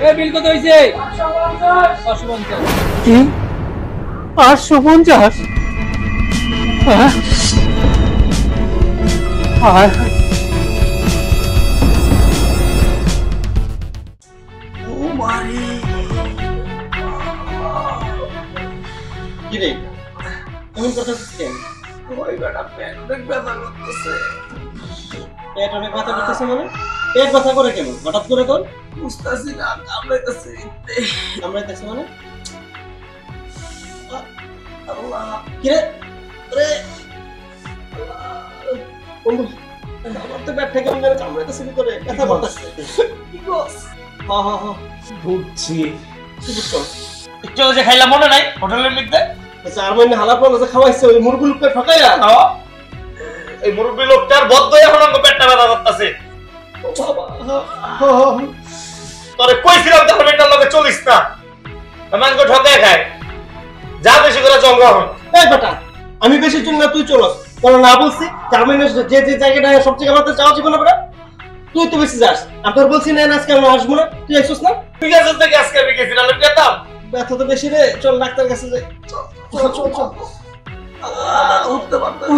এ বিল কত হইছে? 850। কি 850? হ্যাঁ আর ও মারি কি রে এমন কথা কেন? ওই বেটা পেট অনেক ব্যথা করতেছে। পেট অনেক ব্যথা করতেছে মানে? পেট ব্যথা করে কেন হঠাৎ করে তোর? বুঝতেছি না, কামড়াইতেছে। কামড়াইতেছে মানে? আল্লাহ, কি রে? আরে বন্ধু আমার তো পেট থেকে অনেক কামড়াইতেছে ভিতরে ব্যথা করতেছে। কি করছ? হ্যাঁ হ্যাঁ হ্যাঁ বুঝছি। কি বুঝছো? একটু যে খাইলাম মনে নাই হোটেলের মধ্যে? আচ্ছা আর মনে হালা পড়লো যে খাওয়াইছে ওই মুরগি লোককে ঠকাইয়া? এই মুরব্বী লোকটার বদ্ধ এখন আমাকে পেটটা ব্যথা করতেছে। ও বাবা হ্যাঁ তোরে কইছিলাম তাহলে মেয়েটার লগে চলিস না, আমাকে ঠকায় খায়। যা বেশি করে জল গ্রহণ। এই বেটা আমি বেশি চুন না তুই চলস তোর না বলছি জামিনের যে যে জায়গাটা সব জায়গা আমাদের যাওয়া যাবে না বেটা তুই তো বেশি যাস আর তোর বলছি না আজকে আমি আসবো না তুই আসছিস না ঠিক আছে থেকে আজকে আমি গেছি নাহলে পেতাম। ব্যথা তো বেশি রে চল ডাক্তার কাছে যাই চল চল চল চল উঠতে পারতাম না।